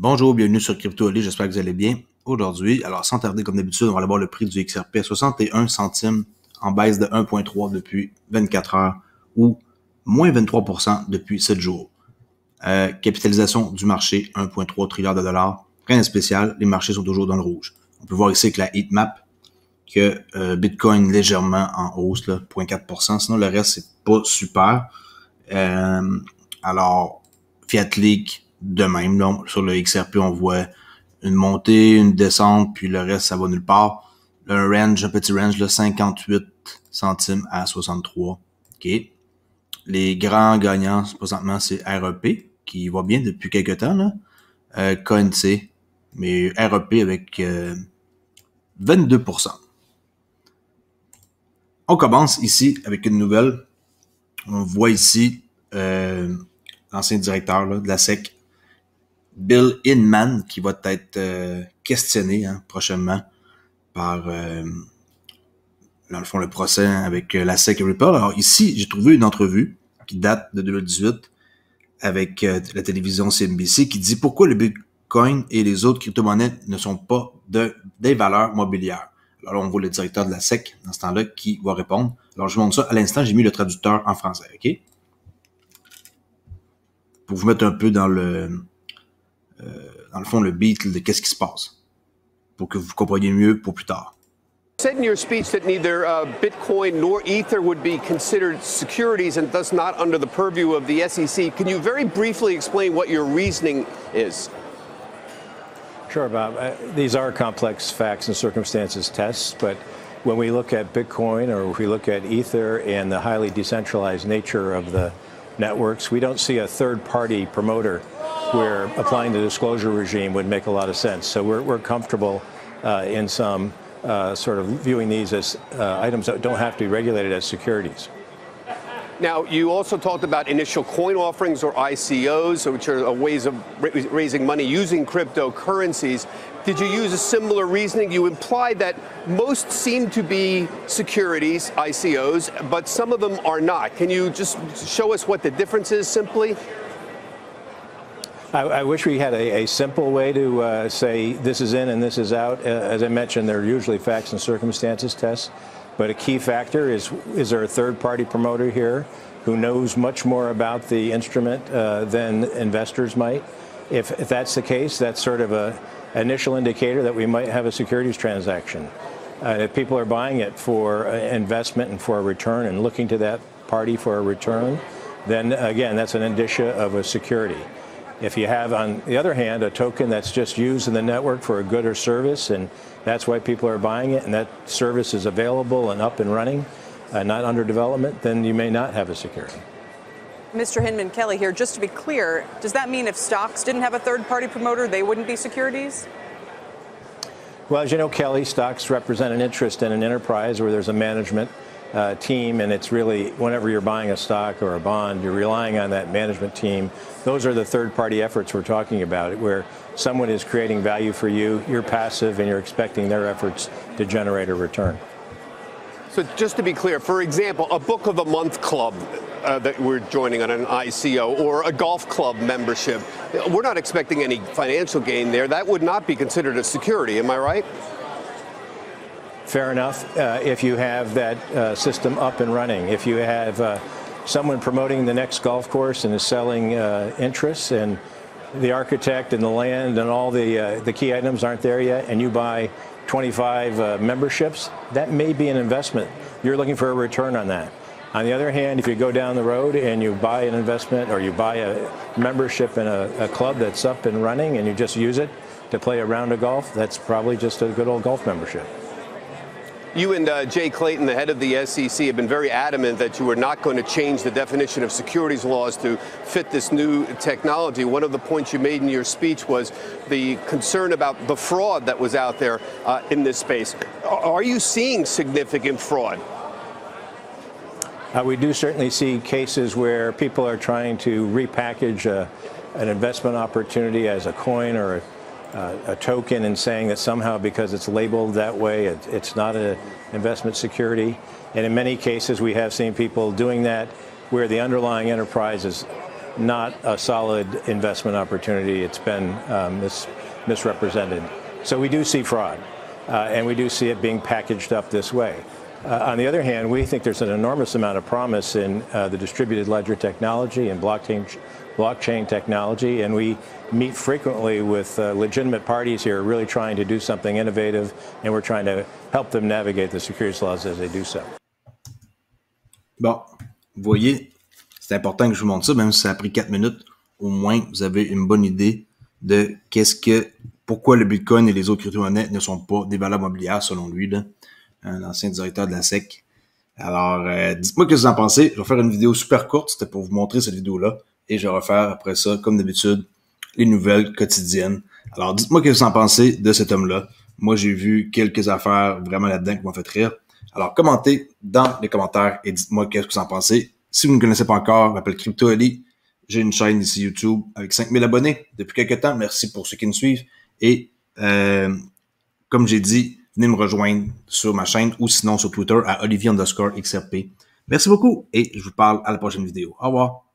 Bonjour, bienvenue sur crypto-monnaies, j'espère que vous allez bien. Aujourd'hui, alors sans tarder comme d'habitude, on va aller voir le prix du XRP à 61 centimes en baisse de 1,3 depuis 24 heures ou moins 23% depuis 7 jours. Capitalisation du marché, 1,3 trilliard de dollars. Rien de spécial, les marchés sont toujours dans le rouge. On peut voir ici avec la heatmap que Bitcoin légèrement en hausse, là, 0,4%. Sinon, le reste, c'est pas super. Alors, Fiat Leak, de même, là, sur le XRP, on voit une montée, une descente, puis le reste, ça va nulle part. Un range, un petit range, là, 58 centimes à 63. OK. Les grands gagnants, présentement, c'est REP, qui va bien depuis quelques temps, là. KNC, mais REP avec 22%. On commence ici avec une nouvelle. On voit ici l'ancien directeur là, de la SEC, Bill Hinman, qui va être questionné prochainement par, dans le fond, le procès avec la SEC et Ripple. Alors ici, j'ai trouvé une entrevue qui date de 2018 avec la télévision CNBC qui dit pourquoi le Bitcoin et les autres crypto-monnaies ne sont pas des valeurs mobilières. Alors là, on voit le directeur de la SEC dans ce temps-là qui va répondre. Alors je vous montre ça à l'instant, j'ai mis le traducteur en français, OK? Pour vous mettre un peu dans le fond, le beat de qu'est-ce qui se passe, pour que vous compreniez mieux pour plus tard. Said in your speech that neither Bitcoin nor Ether would be considered securities and thus not under the purview of the SEC. Can you very briefly explain what your reasoning is? Sure, Bob. These are complex facts and circumstances tests, but when we look at Bitcoin or if we look at Ether and the highly decentralized nature of the networks, we don't see a third-party promoter where applying the disclosure regime would make a lot of sense. So we're comfortable in some sort of viewing these as items that don't have to be regulated as securities. Now, you also talked about initial coin offerings or ICOs, which are ways of raising money using cryptocurrencies. Did you use a similar reasoning? You implied that most seem to be securities, ICOs, but some of them are not. Can you just show us what the difference is simply? I wish we had a simple way to say this is in and this is out. As I mentioned, they're usually facts and circumstances tests. But a key factor is there a third-party promoter here who knows much more about the instrument than investors might? If that's the case, that's sort of an initial indicator that we might have a securities transaction. If people are buying it for investment and for a return and looking to that party for a return, then again, that's an indicia of a security. If you have, on the other hand, a token that's just used in the network for a good or service, and that's why people are buying it, and that service is available and up and running, not under development, then you may not have a security. Mr. Hinman, Kelly here. Just to be clear, does that mean if stocks didn't have a third-party promoter, they wouldn't be securities? Well, as you know, Kelly, stocks represent an interest in an enterprise where there's a management team, and it's really, whenever you're buying a stock or a bond, you're relying on that management team. Those are the third-party efforts we're talking about, where someone is creating value for you, you're passive, and you're expecting their efforts to generate a return. So just to be clear, for example, a book of the month club that we're joining on an ICO or a golf club membership, we're not expecting any financial gain there. That would not be considered a security, am I right? Fair enough. If you have that system up and running, if you have someone promoting the next golf course and is selling interests, and the architect and the land and all the key items aren't there yet, and you buy 25 memberships, that may be an investment. You're looking for a return on that. On the other hand, if you go down the road and you buy an investment or you buy a membership in a club that's up and running and you just use it to play a round of golf, that's probably just a good old golf membership. You and Jay Clayton, the head of the SEC, have been very adamant that you are not going to change the definition of securities laws to fit this new technology. One of the points you made in your speech was the concern about the fraud that was out there in this space. Are you seeing significant fraud? We do certainly see cases where people are trying to repackage an investment opportunity as a coin or a token and saying that somehow because it's labeled that way, it's not an investment security. And in many cases, we have seen people doing that where the underlying enterprise is not a solid investment opportunity. It's been misrepresented. So we do see fraud, and we do see it being packaged up this way. On the other hand, we think there's an enormous amount of promise in the distributed ledger technology and blockchain technology, and we meet frequently with legitimate parties here really trying to do something innovative, and we're trying to help them navigate the securities laws as they do so. Bon, vous voyez, c'est important que je vous montre ça, même si ça a pris 4 minutes. Au moins, vous avez une bonne idée de pourquoi le Bitcoin et les autres crypto-monnaies ne sont pas des valeurs mobilières, selon lui, là, l'ancien directeur de la SEC. Alors, dites-moi ce que vous en pensez. Je vais faire une vidéo super courte, c'était pour vous montrer cette vidéo-là. Et je vais refaire après ça, comme d'habitude, les nouvelles quotidiennes. Alors, dites-moi ce que vous en pensez de cet homme-là. Moi, j'ai vu quelques affaires vraiment là-dedans qui m'ont fait rire. Alors, commentez dans les commentaires et dites-moi qu'est-ce que vous en pensez. Si vous ne me connaissez pas encore, je m'appelle Crypto Ali. J'ai une chaîne ici YouTube avec 5000 abonnés depuis quelques temps. Merci pour ceux qui me suivent. Et comme j'ai dit, venez me rejoindre sur ma chaîne ou sinon sur Twitter à Olivier_XRP. Merci beaucoup et je vous parle à la prochaine vidéo. Au revoir.